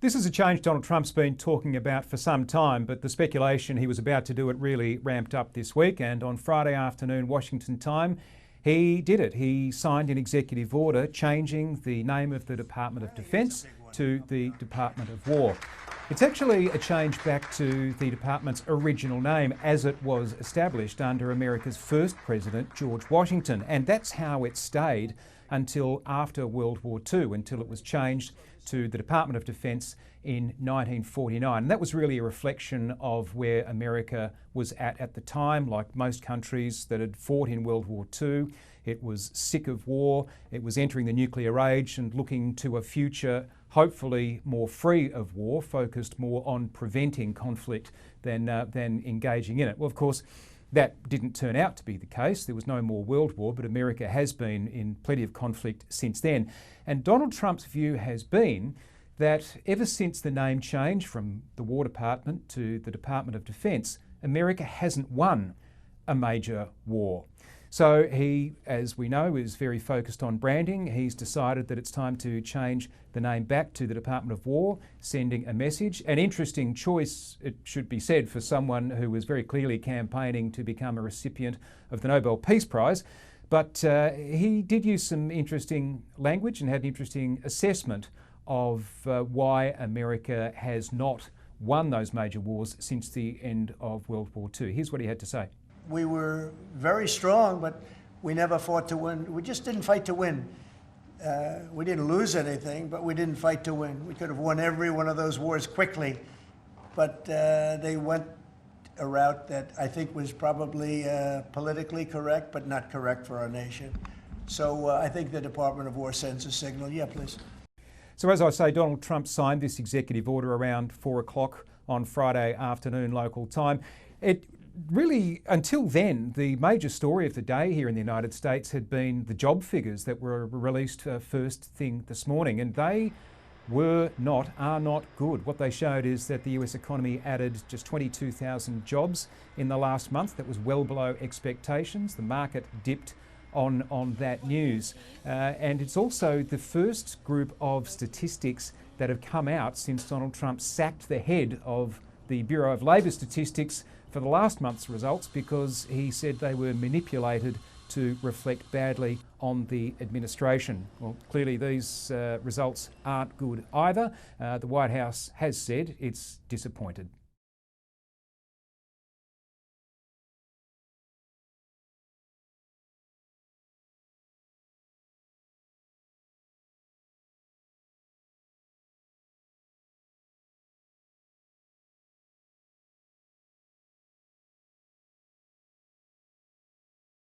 This is a change Donald Trump's been talking about for some time, but the speculation he was about to do it really ramped up this week. And on Friday afternoon, Washington time, he did it. He signed an executive order changing the name of the Department of Defense to the Department of War. It's actually a change back to the department's original name as it was established under America's first president, George Washington. And that's how it stayed until after World War II, until it was changed to the Department of Defense in 1949. And that was really a reflection of where America was at the time. Like most countries that had fought in World War II, it was sick of war, it was entering the nuclear age and looking to a future hopefully more free of war, focused more on preventing conflict than engaging in it. Well, of course, that didn't turn out to be the case. There was no more World War, but America has been in plenty of conflict since then. And Donald Trump's view has been that ever since the name change from the War Department to the Department of Defense, America hasn't won a major war. So he, as we know, is very focused on branding. He's decided that it's time to change the name back to the Department of War, sending a message. An interesting choice, it should be said, for someone who was very clearly campaigning to become a recipient of the Nobel Peace Prize. But he did use some interesting language and had an interesting assessment of why America has not won those major wars since the end of World War II. Here's what he had to say. We were very strong, but we never fought to win. We just didn't fight to win. We didn't lose anything, but we didn't fight to win. We could have won every one of those wars quickly, but they went a route that I think was probably politically correct, but not correct for our nation. So I think the Department of War sends a signal. Yeah, please. So as I say, Donald Trump signed this executive order around 4 o'clock on Friday afternoon local time. It really, until then, the major story of the day here in the United States had been the job figures that were released first thing this morning, and they are not good. What they showed is that the US economy added just 22,000 jobs in the last month. That was well below expectations. The market dipped on that news. And it's also the first group of statistics that have come out since Donald Trump sacked the head of the Bureau of Labor Statistics for the last month's results because he said they were manipulated to reflect badly on the administration. Well, clearly these results aren't good either. The White House has said it's disappointed.